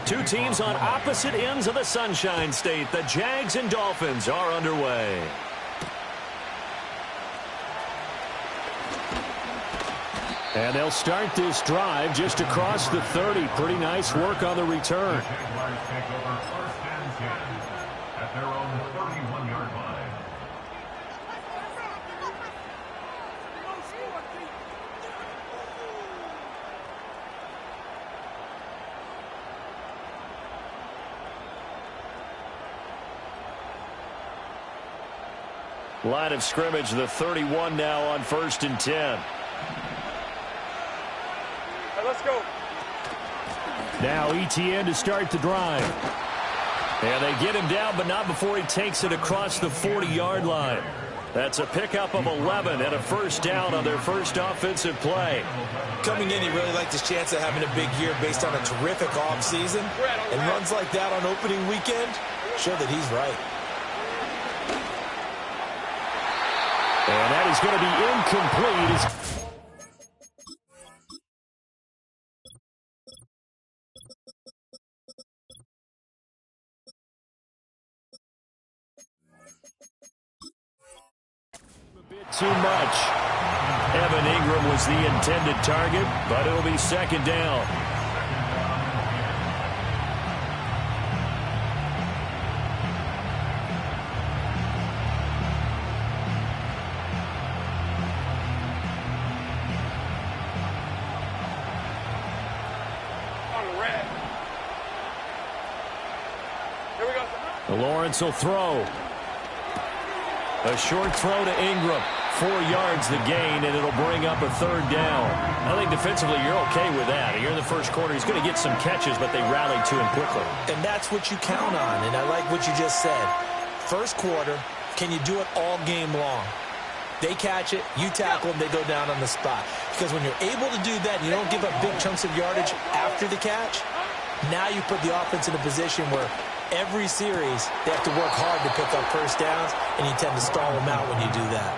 Two teams on opposite ends of the Sunshine State. The Jags and Dolphins are underway. And they'll start this drive just across the 30. Pretty nice work on the return. Line of scrimmage, the 31 now on 1st and 10. Let's go. Now ETN to start the drive. And they get him down, but not before he takes it across the 40-yard line. That's a pickup of 11 and a first down on their first offensive play. Coming in, he really liked his chance of having a big year based on a terrific offseason. And runs like that on opening weekend show that he's right. And that is going to be incomplete. Too much. Evan Ingram was the intended target, but it'll be second down. On the red. Here we go. Lawrence will throw. A short throw to Ingram. 4 yards the gain, and it'll bring up a third down. I think defensively you're okay with that. Here in the first quarter, he's going to get some catches, but they rallied to him quickly. And that's what you count on, and I like what you just said. First quarter, can you do it all game long? They catch it, you tackle them, they go down on the spot. Because when you're able to do that, and you don't give up big chunks of yardage after the catch, now you put the offense in a position where every series they have to work hard to pick up first downs, and you tend to stall them out when you do that.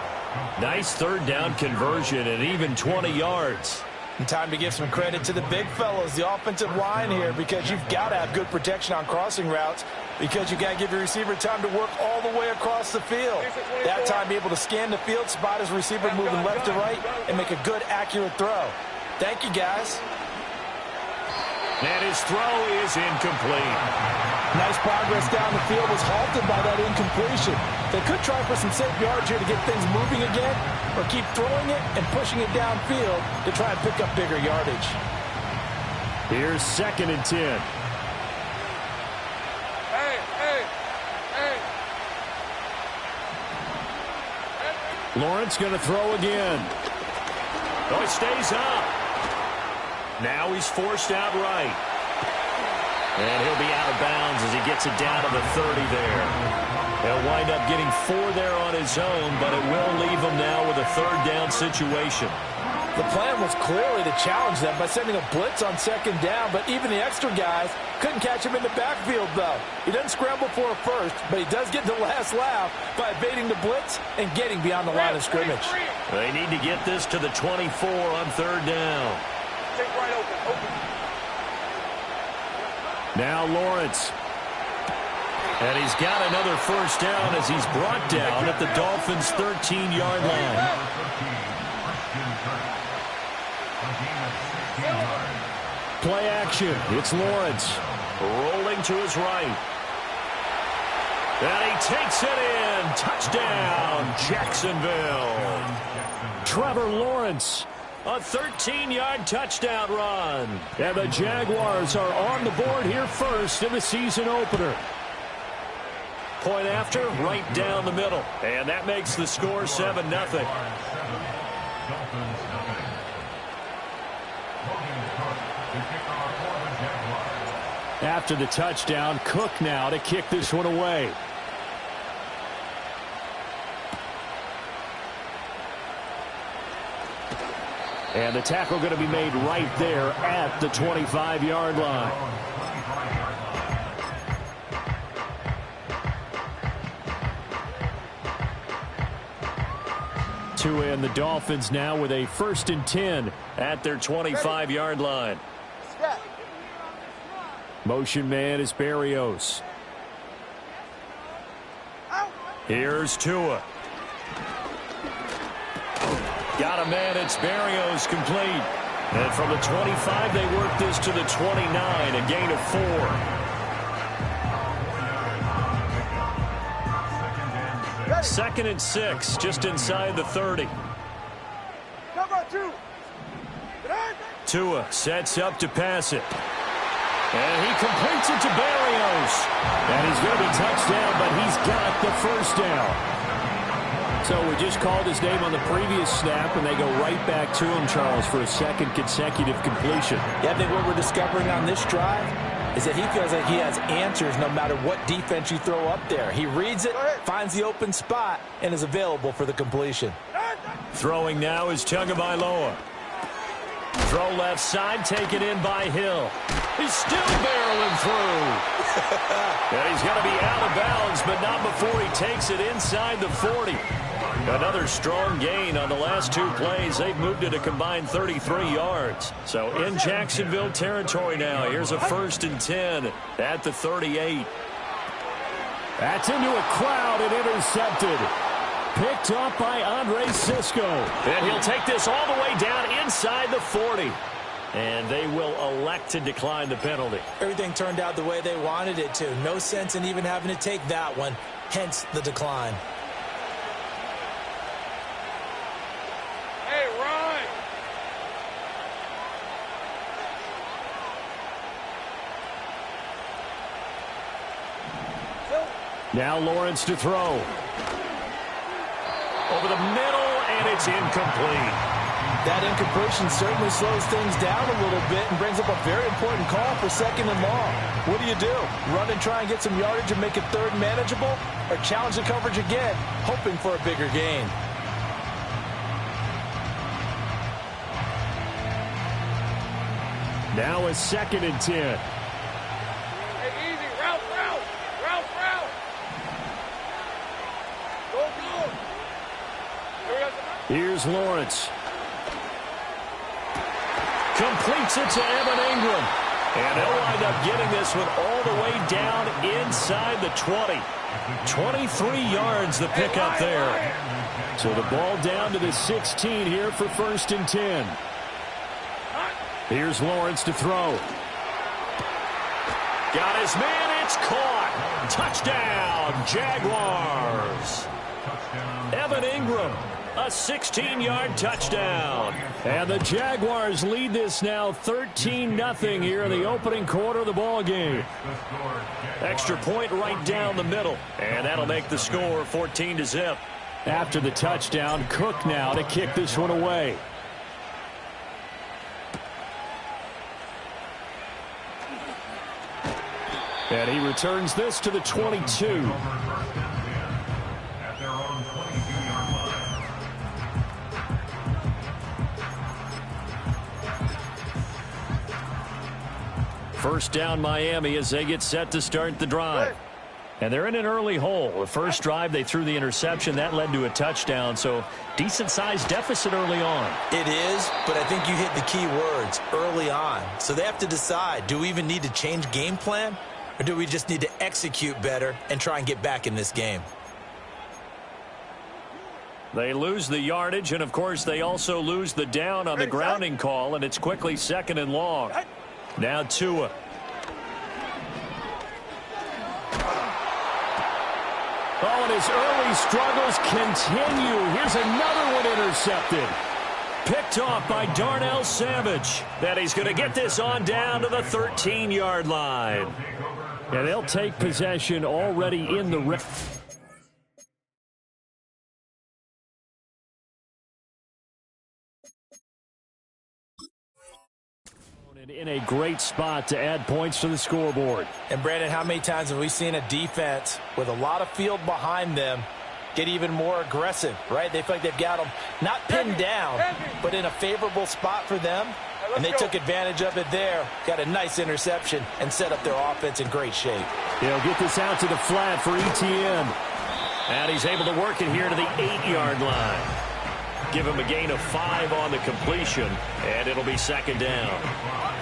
Nice third down conversion and even 20 yards. And time to give some credit to the big fellows, the offensive line here, because you've got to have good protection on crossing routes, because you've got to give your receiver time to work all the way across the field. That time be able to scan the field, spot his receiver moving left to right, and make a good, accurate throw. Thank you, guys. And his throw is incomplete. Nice progress down the field, was halted by that incompletion. They could try for some safe yards here to get things moving again, or keep throwing it and pushing it downfield to try and pick up bigger yardage. Here's 2nd and 10. Hey. Lawrence going to throw again. Oh, he stays up. Now he's forced out right. And he'll be out of bounds as he gets it down to the 30 there. He'll wind up getting 4 there on his own, but it will leave him now with a third down situation. The plan was clearly to challenge them by sending a blitz on 2nd down, but even the extra guys couldn't catch him in the backfield, though. He doesn't scramble for a first, but he does get the last laugh by evading the blitz and getting beyond the line of scrimmage. They need to get this to the 24 on 3rd down. Take right open. Now Lawrence. And he's got another first down as he's brought down at the Dolphins' 13-yard line. Play action. It's Lawrence. Rolling to his right. And he takes it in. Touchdown, Jacksonville. Trevor Lawrence. A 13-yard touchdown run. And the Jaguars are on the board here first in the season opener. Point after, right down the middle. And that makes the score 7-0. After the touchdown, Cook now to kick this one away. And the tackle going to be made right there at the 25-yard line. Two in, the Dolphins now with a 1st and 10 at their 25-yard line. Motion man is Berrios. Here's Tua. Got a man, it's Berrios, complete. And from the 25, they work this to the 29, a gain of 4. Second and 6, just inside the 30. Tua sets up to pass it. And he completes it to Berrios. And he's going to be touchdown, but he's got the first down. So we just called his name on the previous snap, and they go right back to him, Charles, for a second consecutive completion. Yeah, I think what we're discovering on this drive is that he feels like he has answers no matter what defense you throw up there. He reads it, finds the open spot, and is available for the completion. Throwing now is Tagovailoa. Throw left side, taken in by Hill. He's still barreling through. And he's going to be out of bounds, but not before he takes it inside the 40. Another strong gain on the last 2 plays. They've moved it a combined 33 yards. So in Jacksonville territory now. Here's a 1st and 10 at the 38. That's into a crowd and intercepted. Picked up by Andre Cisco. And he'll take this all the way down inside the 40. And they will elect to decline the penalty. Everything turned out the way they wanted it to. No sense in even having to take that one, hence the decline. Hey, Ryan! Now Lawrence to throw. Over the middle, and it's incomplete. That incompletion certainly slows things down a little bit and brings up a very important call for 2nd and long. What do? Run and try and get some yardage and make it 3rd manageable? Or challenge the coverage again, hoping for a bigger gain? Now a 2nd and 10. Hey, easy. Route. Go. Here's Lawrence. Completes it to Evan Ingram. And they'll wind up getting this one all the way down inside the 20. 23 yards the pickup there. So the ball down to the 16 here for 1st and 10. Here's Lawrence to throw. Got his man, it's caught. Touchdown, Jaguars. Evan Ingram. A 16-yard touchdown. And the Jaguars lead this now 13-0 here in the opening quarter of the ball game. Extra point right down the middle. And that'll make the score 14-0. After the touchdown, Cook now to kick this one away. And he returns this to the 22. First down Miami as they get set to start the drive. And they're in an early hole. The first drive they threw the interception. That led to a touchdown. So decent-sized deficit early on. It is, but I think you hit the key words, early on. So they have to decide, do we even need to change game plan? Or do we just need to execute better and try and get back in this game? They lose the yardage, and, of course, they also lose the down on the grounding call, and it's quickly 2nd and long. Now Tua. Oh, and his early struggles continue. Here's another one intercepted. Picked off by Darnell Savage. That he's going to get this on down to the 13-yard line. And they'll take possession already in the red. In a great spot to add points to the scoreboard. And, Brandon, how many times have we seen a defense with a lot of field behind them get even more aggressive, right? They feel like they've got them not pinned down, but in a favorable spot for them. And they took advantage of it there. Got a nice interception and set up their offense in great shape. He'll get this out to the flat for ETN. And he's able to work it here to the 8-yard line. Give him a gain of 5 on the completion, and it'll be second down.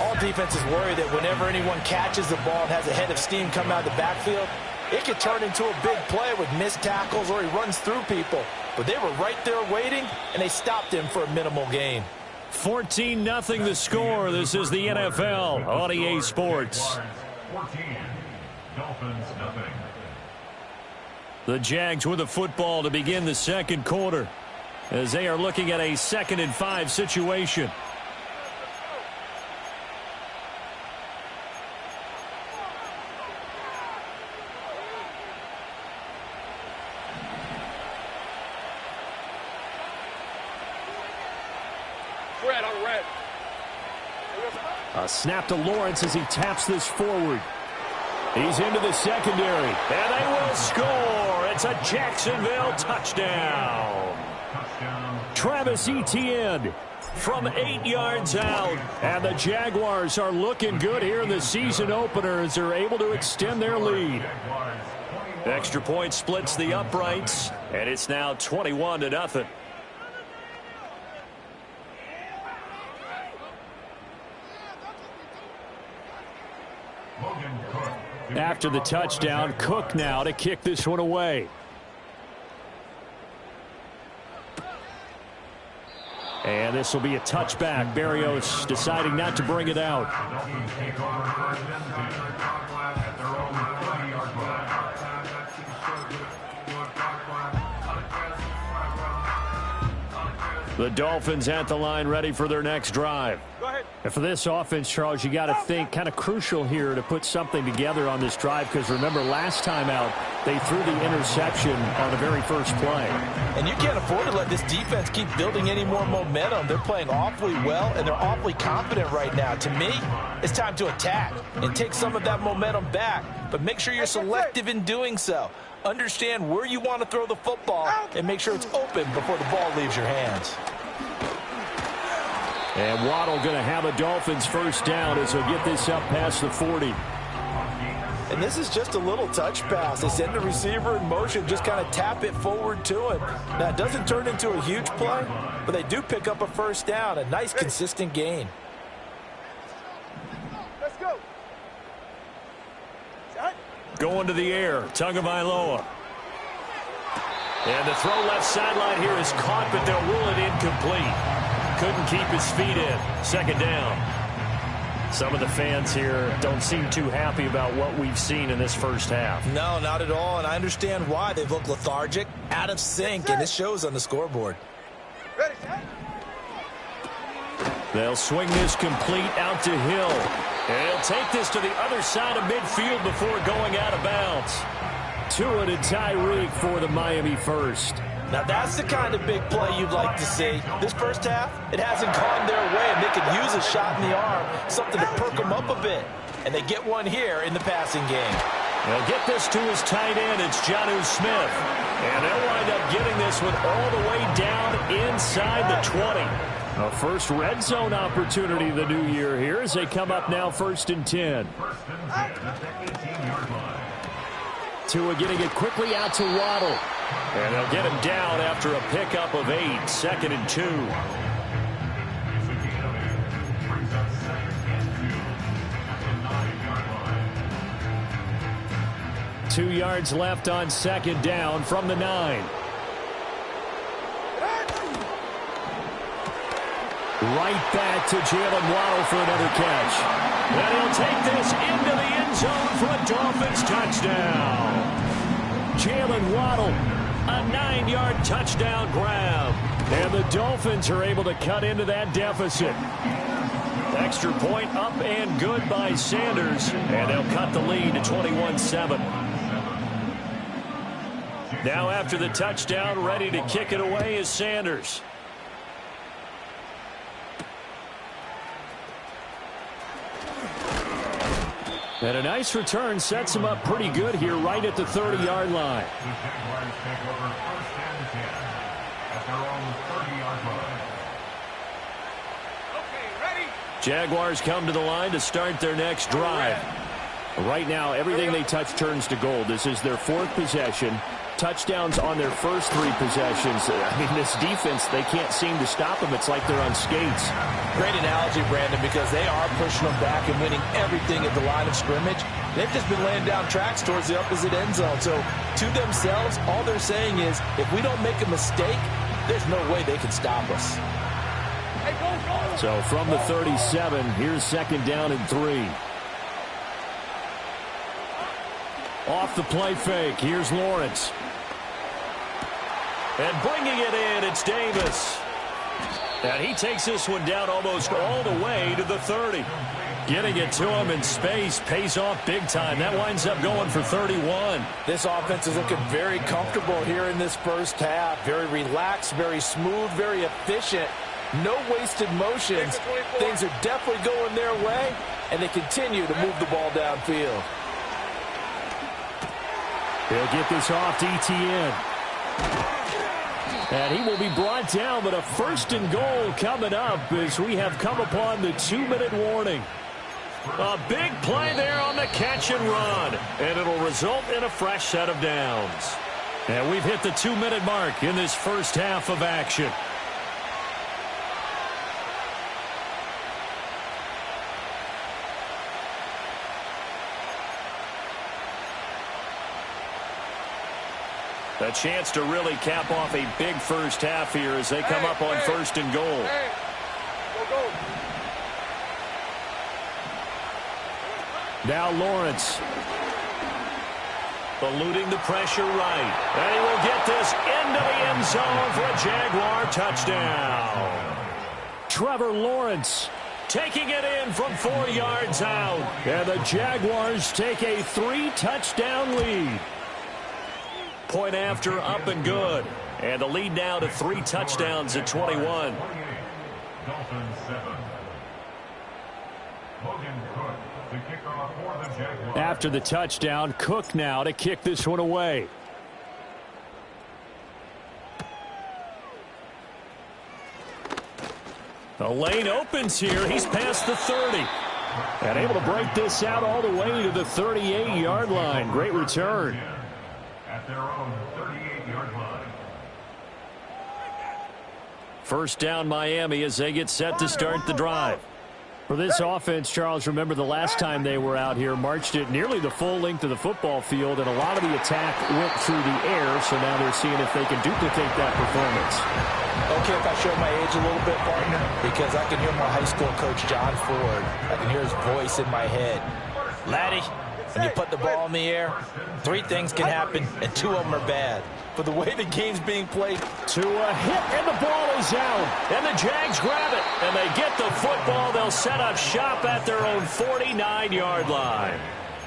All defenses worry that whenever anyone catches the ball and has a head of steam come out of the backfield, it could turn into a big play with missed tackles or he runs through people. But they were right there waiting, and they stopped him for a minimal gain. 14-0 the score. This is the NFL on EA Sports. 14, Dolphins nothing. The Jags with the football to begin the second quarter as they are looking at a 2nd and 5 situation. Red on red. A snap to Lawrence as he taps this forward. He's into the secondary, and they will score. It's a Jacksonville touchdown. Travis Etienne from 8 yards out. And the Jaguars are looking good here in the season opener as they're able to extend their lead. Extra point splits the uprights, and it's now 21-0. After the touchdown, Cook now to kick this one away. And this will be a touchback. Berrios deciding not to bring it out. The Dolphins at the line ready for their next drive. And for this offense, Charles, you got to think kind of crucial here to put something together on this drive because remember last time out they threw the interception on the very first play. And you can't afford to let this defense keep building any more momentum. They're playing awfully well and they're awfully confident right now. To me, it's time to attack and take some of that momentum back. But make sure you're selective in doing so. Understand where you want to throw the football and make sure it's open before the ball leaves your hands. And Waddle going to have a Dolphins first down as he'll get this up past the 40. And this is just a little touch pass. They send the receiver in motion, just kind of tap it forward to him. Now, it doesn't turn into a huge play, but they do pick up a first down, a nice, consistent gain. Let's go. Going to the air, Tagovailoa. And the throw left sideline here is caught, but they'll rule it incomplete. Couldn't keep his feet in. Second down. Some of the fans here don't seem too happy about what we've seen in this first half. No, not at all, and I understand why. They've looked lethargic, out of sync, and it shows on the scoreboard. Ready, set. They'll swing this complete out to Hill. And he'll take this to the other side of midfield before going out of bounds. Tua to Tyreek for the Miami first. Now, that's the kind of big play you'd like to see. This first half, it hasn't gone their way, and they could use a shot in the arm, something to perk them up a bit. And they get one here in the passing game. They'll get this to his tight end. It's Jonnu Smith. And they'll wind up getting this one all the way down inside the 20. A first red zone opportunity of the new year here as they come up now 1st and 10. Tua getting it quickly out to Waddle. And they'll get him down after a pickup of 8, 2nd and 2. 2 yards left on 2nd down from the 9. Right back to Jalen Waddle for another catch. And he'll take this into the end zone for a Dolphins touchdown. Jalen Waddle, a 9-yard touchdown grab. And the Dolphins are able to cut into that deficit. Extra point up and good by Sanders. And they'll cut the lead to 21-7. Now after the touchdown, ready to kick it away is Sanders. And a nice return sets him up pretty good here right at the 30-yard line. The Jaguars take over 1st and 10 at their own 30-yard line. Okay, ready. Jaguars come to the line to start their next drive. Right now, everything they touch turns to gold. This is their 4th possession. touchdowns on their first 3 possessions. I mean, this defense, they can't seem to stop them. It's like they're on skates. Great analogy, Brandon, because they are pushing them back and winning everything at the line of scrimmage. They've just been laying down tracks towards the opposite end zone. So to themselves, all they're saying is, if we don't make a mistake, there's no way they can stop us. So from the 37, here's 2nd down and 3. Off the play fake, here's Lawrence. And bringing it in, it's Davis. And he takes this one down almost all the way to the 30. Getting it to him in space pays off big time. That winds up going for 31. This offense is looking very comfortable here in this first half. Very relaxed, very smooth, very efficient. No wasted motions. Things are definitely going their way, and they continue to move the ball downfield. He'll get this off to Etienne. And he will be brought down, but a 1st and goal coming up as we have come upon the 2-minute warning. A big play there on the catch and run, and it'll result in a fresh set of downs. And we've hit the 2-minute mark in this first half of action. A chance to really cap off a big first half here as they come up on 1st and goal. Now Lawrence. Eluding the pressure right. And he will get this into the end zone for a Jaguar touchdown. Trevor Lawrence taking it in from 4 yards out. And the Jaguars take a 3-touchdown lead. Point after, up and good. And the lead now to 3 touchdowns at 21. After the touchdown, Cook now to kick this one away. The lane opens here. He's past the 30. And able to break this out all the way to the 38-yard line. Great return. At their own 38-yard line. First down Miami as they get set to start the drive. For this offense, Charles, remember the last time they were out here, marched it nearly the full length of the football field, and a lot of the attack went through the air, so now they're seeing if they can duplicate that performance. Okay, if I show my age a little bit, partner, because I can hear my high school coach, John Ford. I can hear his voice in my head. Laddie, when you put the ball in the air, 3 things can happen, and 2 of them are bad. For the way the game's being played. To a hit, and the ball is out. And the Jags grab it, and they get the football. They'll set up shop at their own 49-yard line.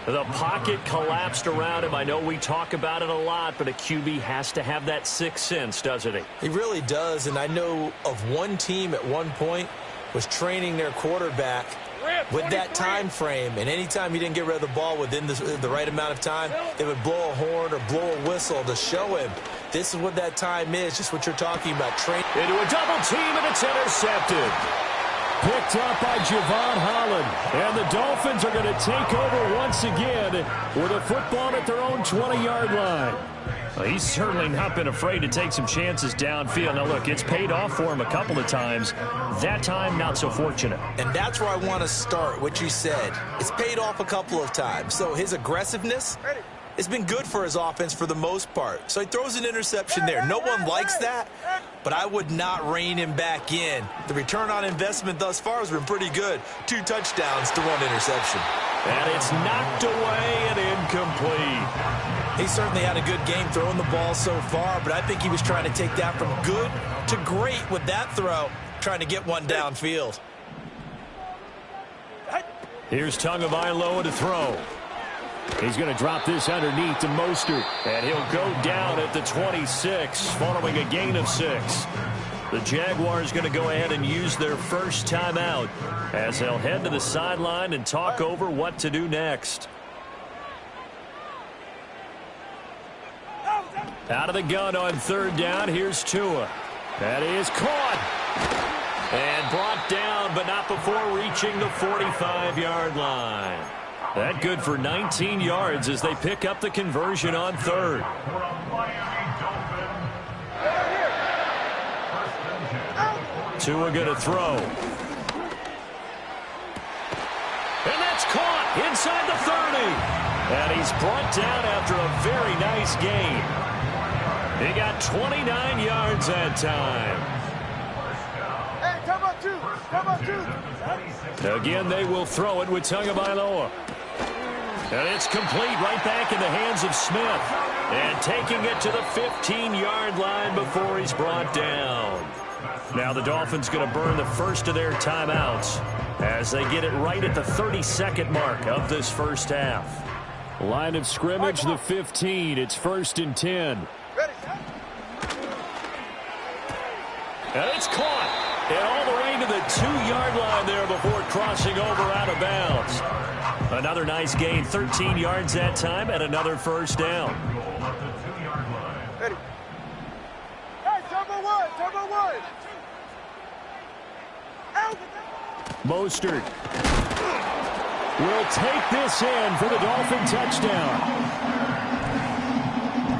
The pocket collapsed around him. I know we talk about it a lot, but a QB has to have that 6th sense, doesn't he? He really does, and I know of one team at one point was training their quarterback with that time frame, and anytime he didn't get rid of the ball within the right amount of time, they would blow a horn or blow a whistle to show him this is what that time is, just what you're talking about. Into a double team, and it's intercepted. Picked up by Javon Holland, and the Dolphins are going to take over once again with a football at their own 20-yard line. Well, he's certainly not been afraid to take some chances downfield. Now, look, it's paid off for him a couple of times. That time, not so fortunate. And that's where I want to start, what you said. It's paid off a couple of times. So his aggressiveness has been good for his offense for the most part. So he throws an interception there. No one likes that, but I would not rein him back in. The return on investment thus far has been pretty good. 2 touchdowns to 1 interception. And it's knocked away and incomplete. He certainly had a good game throwing the ball so far, but I think he was trying to take that from good to great with that throw, trying to get one downfield. Here's Tagovailoa to throw. He's going to drop this underneath to Mostert, and he'll go down at the 26 following a gain of 6. The Jaguars going to go ahead and use their first timeout as they'll head to the sideline and talk over what to do next. Out of the gun on 3rd down, here's Tua. That is caught. And brought down, but not before reaching the 45-yard line. That good for 19 yards as they pick up the conversion on third. Tua going to throw. And that's caught inside the 30. And he's brought down after a very nice gain. He got 29 yards that time. Hey, come on, two. Come on, two. Again, they will throw it with Tagovailoa. And it's complete right back in the hands of Smith. And taking it to the 15-yard line before he's brought down. Now the Dolphins going to burn the first of their timeouts as they get it right at the 32nd mark of this first half. Line of scrimmage, the 15. It's 1st and 10. Ready, set. And it's caught. And all the way to the 2-yard line there before crossing over out of bounds. Another nice gain, 13 yards that time, and another first down. Ready. Hey, turbo one, turbo one. Out. Mostert will take this in for the Dolphin touchdown.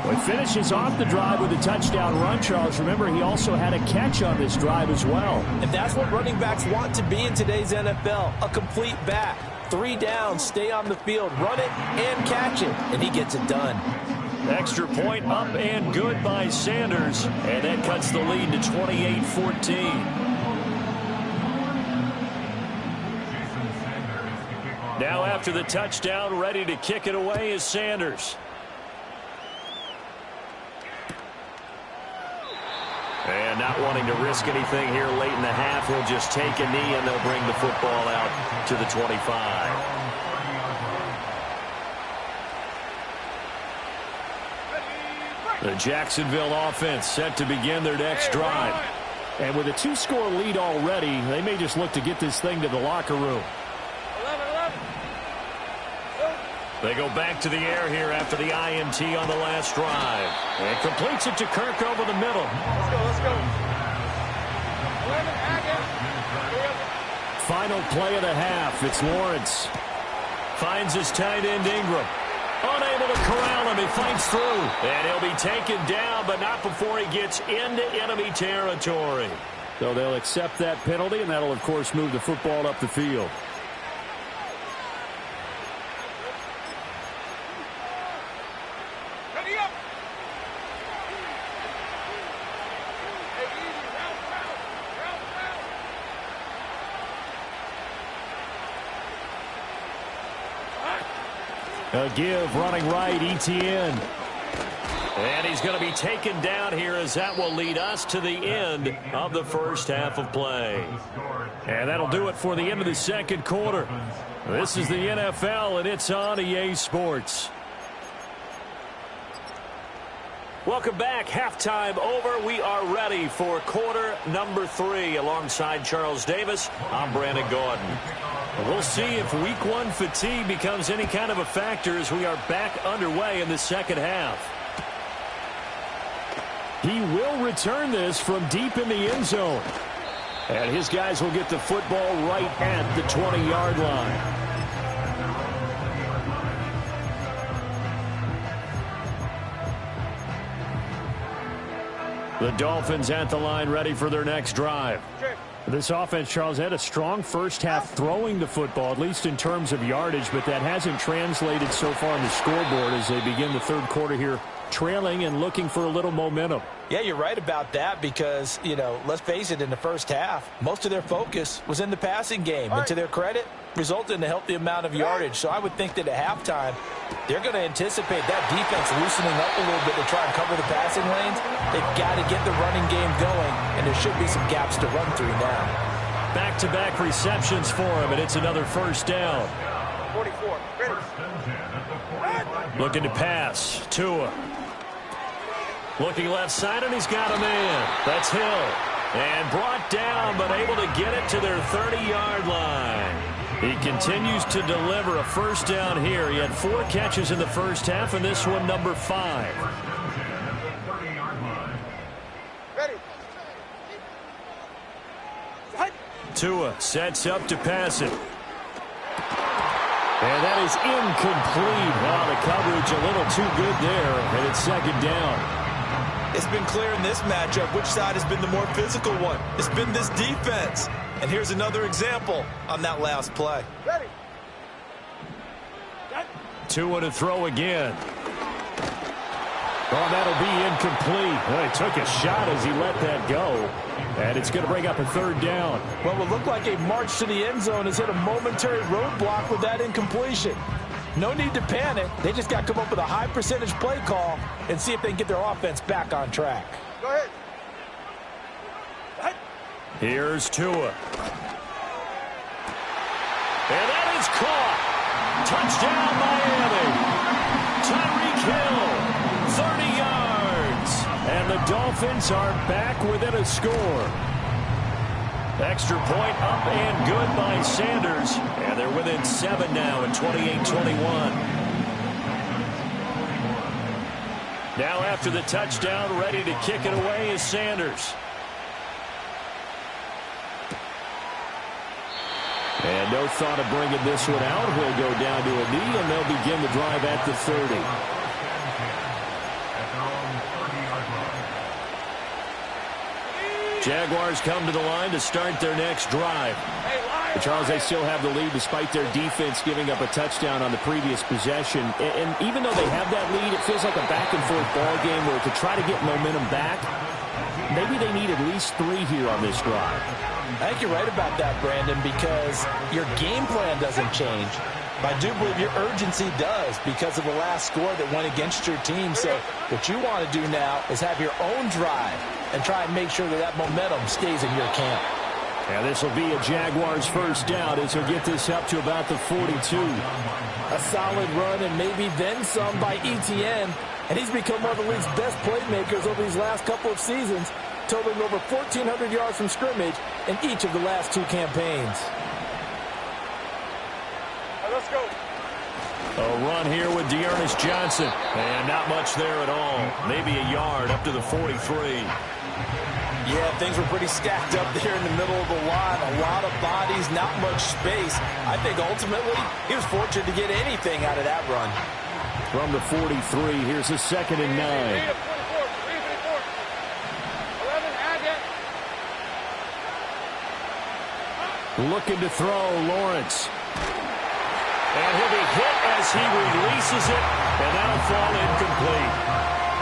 Well, he finishes off the drive with a touchdown run, Charles. Remember, he also had a catch on this drive as well. And that's what running backs want to be in today's NFL, a complete back. 3 downs, stay on the field, run it, and catch it. And he gets it done. Extra point up and good by Sanders. And that cuts the lead to 28-14. Now after the touchdown, ready to kick it away is Sanders. And not wanting to risk anything here late in the half, he'll just take a knee and they'll bring the football out to the 25. The Jacksonville offense set to begin their next drive. And with a 2-score lead already, they may just look to get this thing to the locker room. 11. They go back to the air here after the INT on the last drive. And completes it to Kirk over the middle. Let's go. 11, Final play of the half. It's Lawrence. Finds his tight end Ingram. Unable to corral him. He fights through. And he'll be taken down, but not before he gets into enemy territory. So they'll accept that penalty, and that'll, of course, move the football up the field. Ready up. A give running right, Etienne. And he's going to be taken down here as that will lead us to the end of the first half of play. And that'll do it for the end of the second quarter. This is the NFL, and it's on EA Sports. Welcome back. Halftime over. We are ready for quarter number 3. Alongside Charles Davis, I'm Brandon Gordon. We'll see if Week 1 fatigue becomes any kind of a factor as we are back underway in the second half. He will return this from deep in the end zone. And his guys will get the football right at the 20-yard line. The Dolphins at the line ready for their next drive. This offense, Charles, had a strong first half throwing the football, at least in terms of yardage, but that hasn't translated so far on the scoreboard as they begin the third quarter here, trailing and looking for a little momentum. Yeah, you're right about that because, you know, let's face it, in the first half, most of their focus was in the passing game. And to their credit, resulted in a healthy amount of yardage. So I would think that at halftime, they're going to anticipate that defense loosening up a little bit to try and cover the passing lanes. They've got to get the running game going, and there should be some gaps to run through now. Back-to-back receptions for him, and it's another first down. 44. Ready. Looking to pass. Tua. Looking left side, and he's got a man. That's Hill. And brought down, but able to get it to their 30-yard line. He continues to deliver a first down here. He had 4 catches in the first half, and this one number 5. Ready. Tua sets up to pass it. And that is incomplete. Wow, the coverage a little too good there, and it's second down. It's been clear in this matchup which side has been the more physical one. It's been this defense. And here's another example on that last play. Ready. Tua to throw again. Oh, that'll be incomplete. Well, he took a shot as he let that go. And it's going to bring up a third down. What will look like a march to the end zone has hit a momentary roadblock with that incompletion. No need to panic. They just got to come up with a high percentage play call and see if they can get their offense back on track. Go ahead. Here's Tua. And that is caught. Touchdown, Miami. Tyreek Hill, 30 yards. And the Dolphins are back within a score. Extra point up and good by Sanders. And they're within 7 now at 28-21. Now after the touchdown, ready to kick it away is Sanders. And no thought of bringing this one out. He'll go down to a knee, and they'll begin the drive at the 30. Jaguars come to the line to start their next drive. But Charles, they still have the lead despite their defense giving up a touchdown on the previous possession. And even though they have that lead, it feels like a back-and-forth ball game where to try to get momentum back, maybe they need at least 3 here on this drive. I think you're right about that, Brandon, because your game plan doesn't change. But I do believe your urgency does because of the last score that went against your team. So what you want to do now is have your own drive and try and make sure that that momentum stays in your camp. And this will be a Jaguars first down as he'll get this up to about the 42. A solid run and maybe then some by ETN. And he's become one of the league's best playmakers over these last couple of seasons, totaling over 1,400 yards from scrimmage in each of the last 2 campaigns. Let's go. A run here with Dearness Johnson. And not much there at all. Maybe a yard up to the 43. Yeah, things were pretty stacked up there in the middle of the line. A lot of bodies, not much space. I think ultimately he was fortunate to get anything out of that run. From the 43, here's a 2nd and 9. Looking to throw, Lawrence. And he'll be hit as he releases it, and that'll fall incomplete.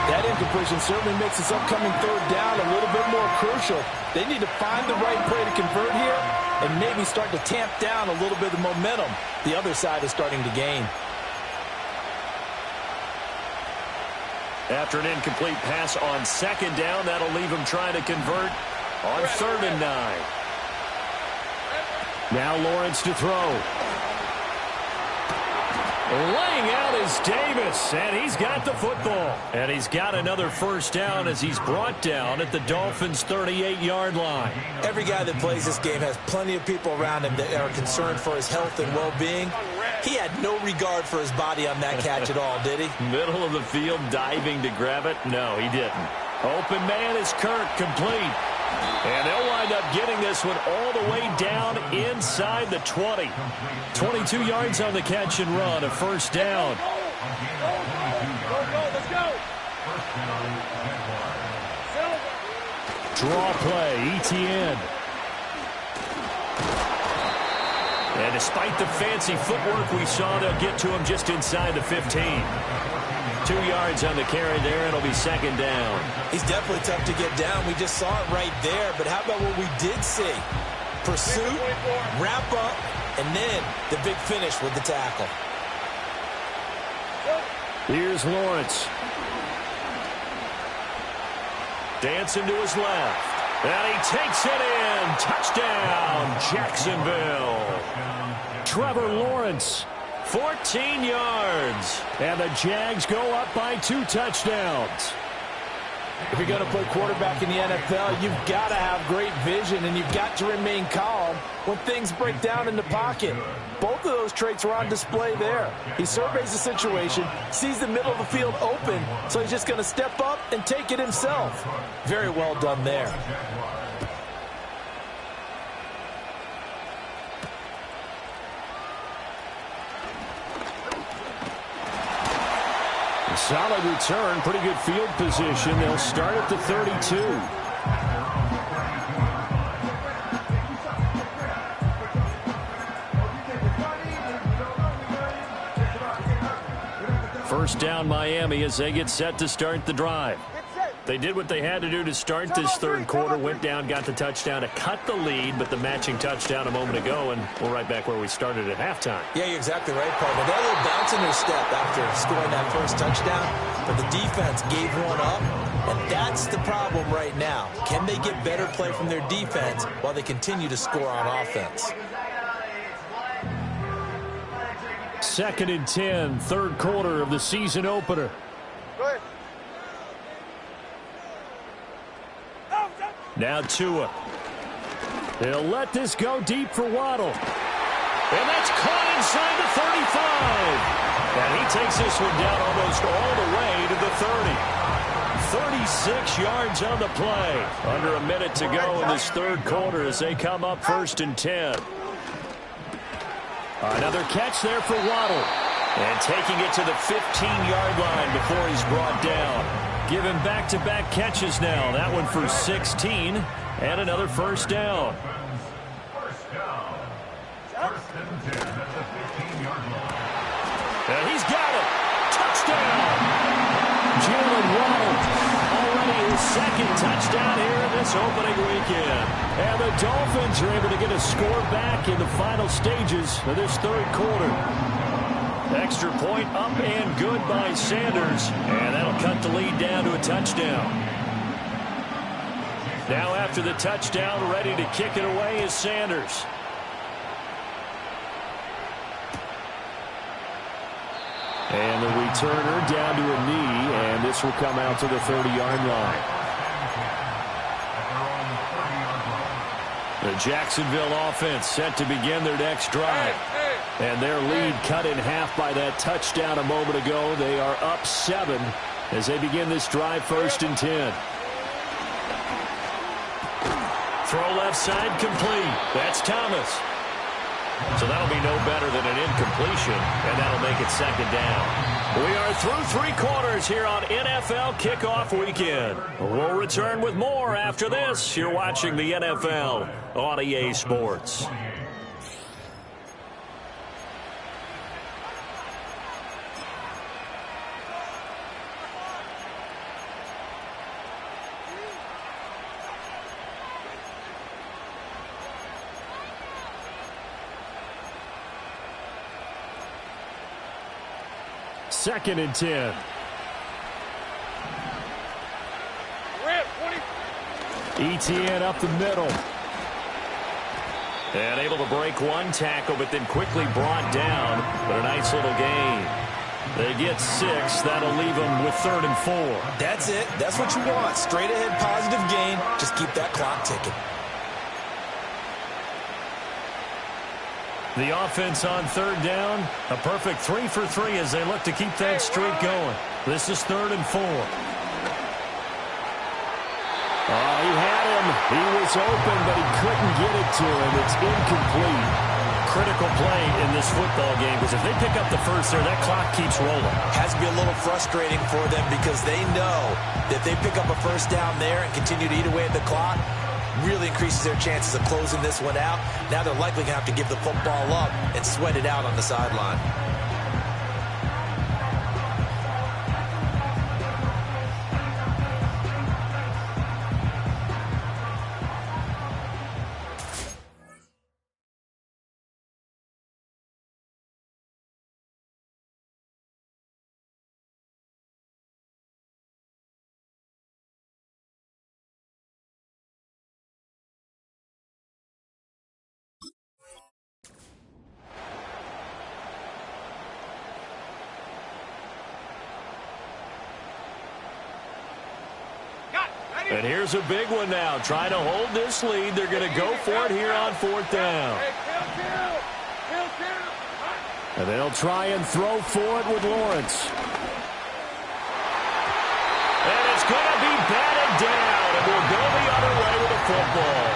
That incompletion certainly makes this upcoming third down a little bit more crucial. They need to find the right play to convert here and maybe start to tamp down a little bit of momentum the other side is starting to gain. After an incomplete pass on 2nd down, that'll leave him trying to convert on 3rd and 9. Now Lawrence to throw. Laying out is Davis, and he's got the football. And he's got another first down as he's brought down at the Dolphins' 38-yard line. Every guy that plays this game has plenty of people around him that are concerned for his health and well-being. He had no regard for his body on that catch at all, did he? Middle of the field, diving to grab it? No, he didn't. Open man is Kirk, complete. And they'll wind up getting this one all the way down inside the 20. 22 yards on the catch and run, a first down. Let's go. Draw play, ETN. And despite the fancy footwork we saw, they'll get to him just inside the 15. 2 yards on the carry there, and it'll be 2nd down. He's definitely tough to get down. We just saw it right there. But how about what we did see? Pursuit, wrap up, and then the big finish with the tackle. Here's Lawrence. Dancing to his left. And he takes it in. Touchdown, Jacksonville. Trevor Lawrence, 14 yards. And the Jags go up by 2 touchdowns. If you're going to play quarterback in the NFL, you've got to have great vision, and you've got to remain calm when things break down in the pocket. Both of those traits were on display there. He surveys the situation, sees the middle of the field open, so he's just going to step up and take it himself. Very well done there. Solid return, pretty good field position. They'll start at the 32. First down Miami as they get set to start the drive. They did what they had to do to start this third quarter, went down, got the touchdown to cut the lead, but the matching touchdown a moment ago, and we're right back where we started at halftime. Yeah, you're exactly right, partner. They had a little bounce in their step after scoring that first touchdown, but the defense gave one up, and that's the problem right now. Can they get better play from their defense while they continue to score on offense? 2nd and 10, third quarter of the season opener. Go ahead. Now Tua. They'll let this go deep for Waddle. And that's caught inside the 35. And he takes this one down almost all the way to the 30. 36 yards on the play. Under a minute to go in this third quarter as they come up 1st and 10. Another catch there for Waddle. And taking it to the 15-yard line before he's brought down. Give him back-to-back catches now. That one for 16 and another first down. And he's got it. Touchdown. Jalen Waddle. Already his second touchdown here in this opening weekend. And the Dolphins are able to get a score back in the final stages of this third quarter. Extra point up and good by Sanders. And that'll cut the lead down to a touchdown. Now after the touchdown, ready to kick it away is Sanders. And the returner down to a knee, and this will come out to the 30-yard line. The Jacksonville offense set to begin their next drive. And their lead cut in half by that touchdown a moment ago. They are up 7 as they begin this drive 1st and 10. Throw left side complete. That's Thomas. So that'll be no better than an incompletion, and that'll make it 2nd down. We are through 3 quarters here on NFL Kickoff Weekend. We'll return with more after this. You're watching the NFL on EA Sports. Second and 10. ETN up the middle. And able to break one tackle, but then quickly brought down. But a nice little gain. They get 6. That'll leave them with 3rd and 4. That's it. That's what you want. Straight ahead positive gain. Just keep that clock ticking. The offense on 3rd down, a perfect 3 for 3 as they look to keep that streak going. This is 3rd and 4. Oh, he had him. He was open, but he couldn't get it to him. It's incomplete. Critical play in this football game because if they pick up the first there, that clock keeps rolling. Has to be a little frustrating for them because they know that they pick up a first down there and continue to eat away at the clock, really increases their chances of closing this one out. Now they're likely going to have to give the football up and sweat it out on the sideline. And here's a big one now. Trying to hold this lead. They're going to go for it here on 4th down. And they'll try and throw for it with Lawrence. And it's going to be batted down. And we'll go the other way with the football.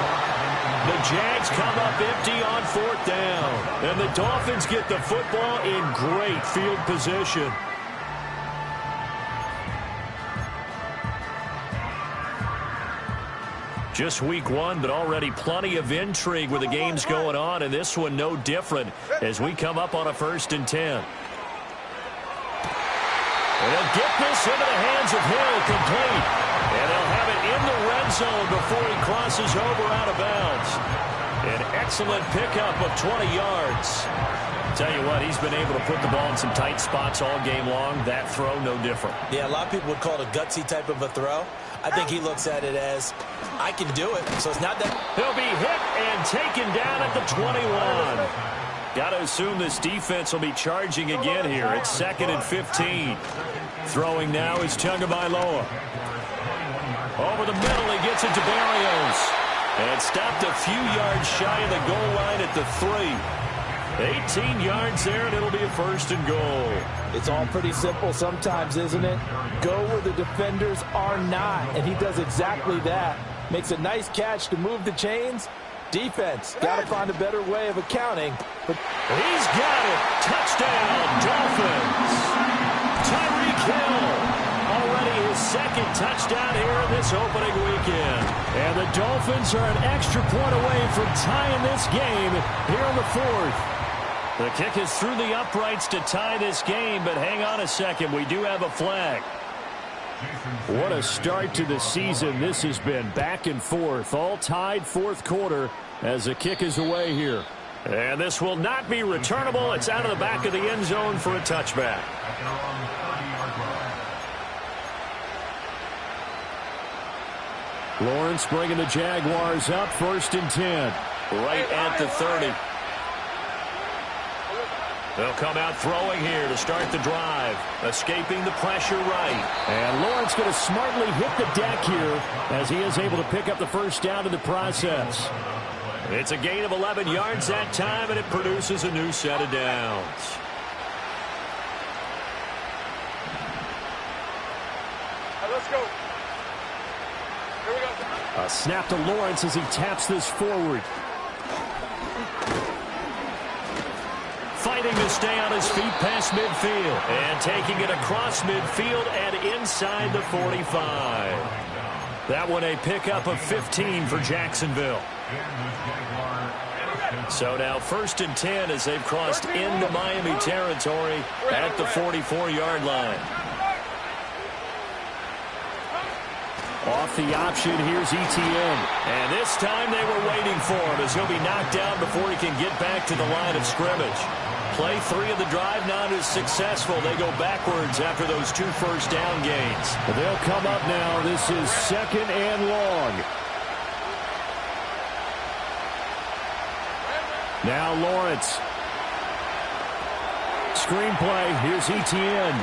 The Jags come up empty on 4th down. And the Dolphins get the football in great field position. Just week one, but already plenty of intrigue with the games going on, and this one no different as we come up on a 1st and 10. And he'll get this into the hands of Hill, complete. And they'll have it in the red zone before he crosses over out of bounds. An excellent pickup of 20 yards. Tell you what, he's been able to put the ball in some tight spots all game long. That throw, no different. Yeah, a lot of people would call it a gutsy type of a throw. I think he looks at it as, I can do it. So it's not that. He'll be hit and taken down at the 21. Got to assume this defense will be charging again here. It's 2nd and 15. Throwing now is Tagovailoa. Over the middle, he gets it to Barrios. And stopped a few yards shy of the goal line at the 3. 18 yards there, and it'll be a 1st and goal. It's all pretty simple sometimes, isn't it? Go where the defenders are not, and he does exactly that. Makes a nice catch to move the chains. Defense, got to find a better way of accounting. But he's got it. Touchdown, Dolphins. Tyreek Hill. Already his 2nd touchdown here in this opening weekend. And the Dolphins are an extra point away from tying this game here in the 4th. The kick is through the uprights to tie this game, but hang on a second. We do have a flag. What a start to the season. This has been back and forth, all tied 4th quarter as the kick is away here. And this will not be returnable. It's out of the back of the end zone for a touchback. Lawrence bringing the Jaguars up, 1st and 10. Right at the 30. They'll come out throwing here to start the drive. Escaping the pressure right. And Lawrence going to smartly hit the deck here as he is able to pick up the 1st down in the process. It's a gain of 11 yards that time, and it produces a new set of downs. Let's go. Here we go. A snap to Lawrence as he taps this forward. Fighting to stay on his feet past midfield. And taking it across midfield and inside the 45. That one a pickup of 15 for Jacksonville. So now 1st and 10 as they've crossed into Miami territory at the 44-yard line. Off the option, here's ETN. And this time they were waiting for him as he'll be knocked down before he can get back to the line of scrimmage. Play 3 of the drive not as successful. They go backwards after those 2 first down gains. They'll come up now. This is 2nd and long. Now Lawrence. Screenplay. Here's ETN.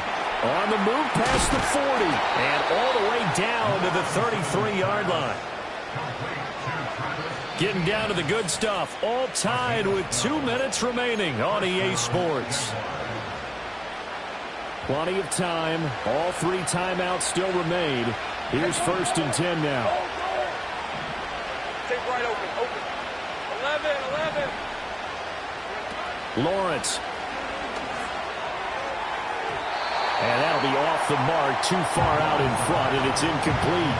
On the move past the 40. And all the way down to the 33-yard line. Getting down to the good stuff. All tied with 2 minutes remaining on EA Sports. Plenty of time. All 3 timeouts still remain. Here's 1st and 10 now. Take right open. 11. Lawrence. And that'll be off the mark, too far out in front, and it's incomplete.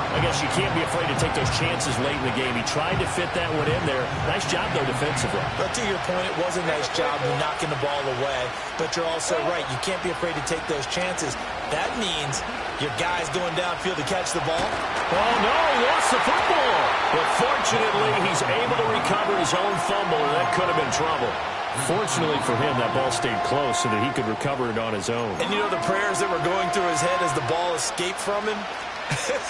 I guess you can't be afraid to take those chances late in the game. He tried to fit that one in there. Nice job, though, defensively. But to your point, it was a nice job of knocking the ball away. But you're also right. You can't be afraid to take those chances. That means your guy's going downfield to catch the ball. Oh, no, he lost the football. But fortunately, he's able to recover his own fumble, and that could have been trouble. Fortunately for him, that ball stayed close so that he could recover it on his own. And you know the prayers that were going through his head as the ball escaped from him?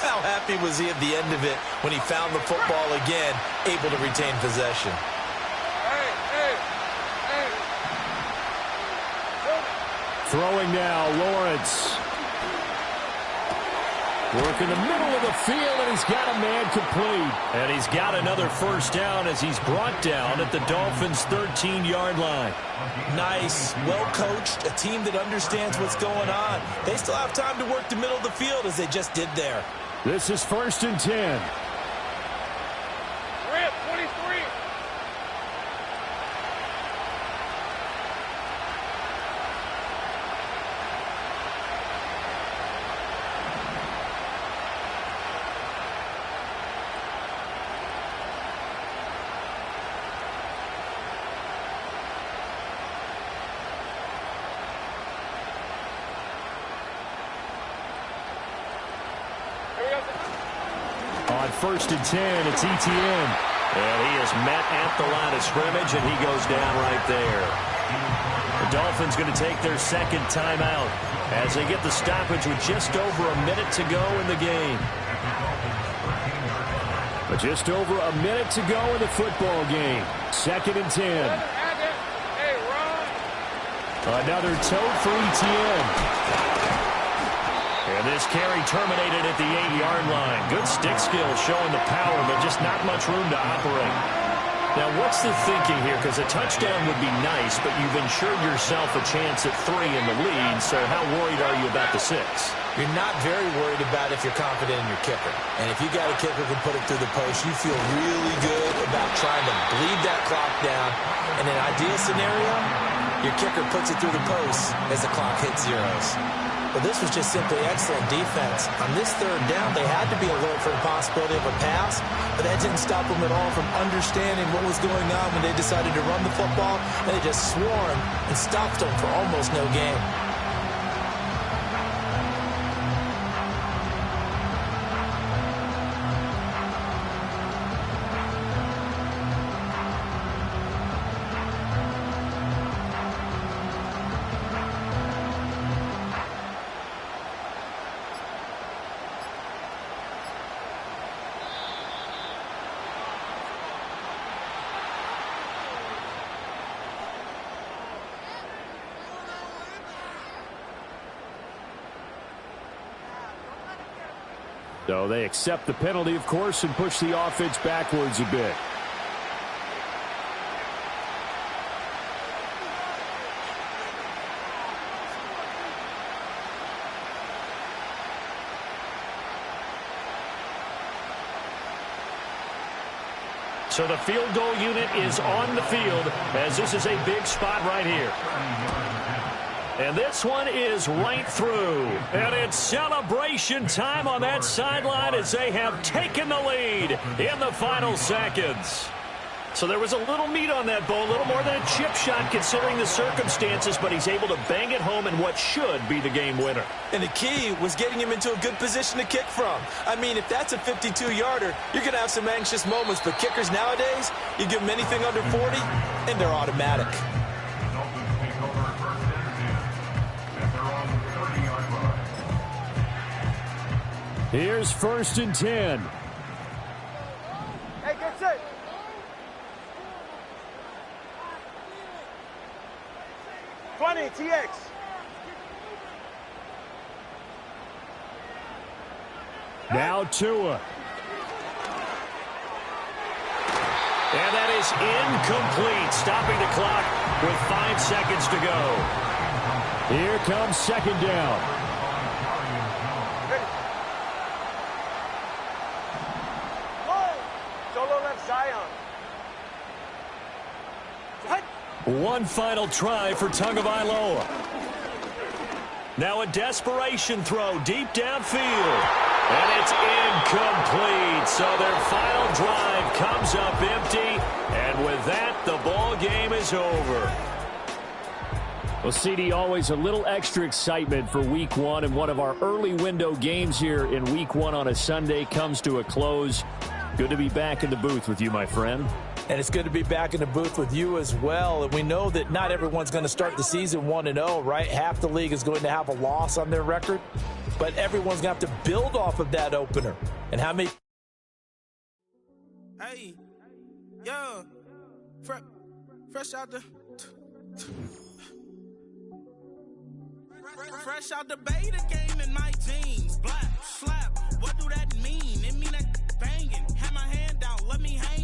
How happy was he at the end of it when he found the football again, able to retain possession? Throwing now, Lawrence. Work in the middle of the field, and he's got a man complete. And he's got another 1st down as he's brought down at the Dolphins' 13-yard line. Nice, well-coached, a team that understands what's going on. They still have time to work the middle of the field as they just did there. This is 1st and 10. Rip, 23. on 1st and 10. It's Etienne. And he is met at the line of scrimmage, and he goes down right there. The Dolphins going to take their second timeout as they get the stoppage with just over a minute to go in the game. But just over a minute to go in the football game. 2nd and 10. Another tote for Etienne. And this carry terminated at the 8-yard line. Good stick skill showing the power, but just not much room to operate. Now, what's the thinking here? Because a touchdown would be nice, but you've ensured yourself a chance at 3 in the lead, so how worried are you about the 6? You're not very worried about if you're confident in your kicker. And if you got a kicker who can put it through the post, you feel really good about trying to bleed that clock down. In an ideal scenario, your kicker puts it through the post as the clock hits zeros. But this was just simply excellent defense. On this 3rd down, they had to be alert for the possibility of a pass, but that didn't stop them at all from understanding what was going on when they decided to run the football, and they just swarmed and stopped them for almost no gain. So they accept the penalty, of course, and push the offense backwards a bit. So the field goal unit is on the field as this is a big spot right here. And this one is right through. And it's celebration time on that sideline as they have taken the lead in the final seconds. So there was a little meat on that ball, a little more than a chip shot considering the circumstances, but he's able to bang it home in what should be the game winner. And the key was getting him into a good position to kick from. I mean, if that's a 52-yarder, you're going to have some anxious moments, but kickers nowadays, you give them anything under 40, and they're automatic. Here's 1st and 10. Hey, get set. TX. Now Tua. And that is incomplete, stopping the clock with 5 seconds to go. Here comes 2nd down. One final try for Tagovailoa. Now a desperation throw deep downfield. And it's incomplete. So their final drive comes up empty. And with that, the ball game is over. Well, CD, always a little extra excitement for Week 1. And one of our early window games here in Week 1 on a Sunday comes to a close. Good to be back in the booth with you, my friend. And it's good to be back in the booth with you as well. And we know that not everyone's going to start the season 1-0, right? Half the league is going to have a loss on their record. But everyone's going to have to build off of that opener. And how many... Hey, yo, fresh out the... Fresh out the beta game in my jeans. Black, slap, what do that mean? It mean that banging. Have my hand out, let me hang.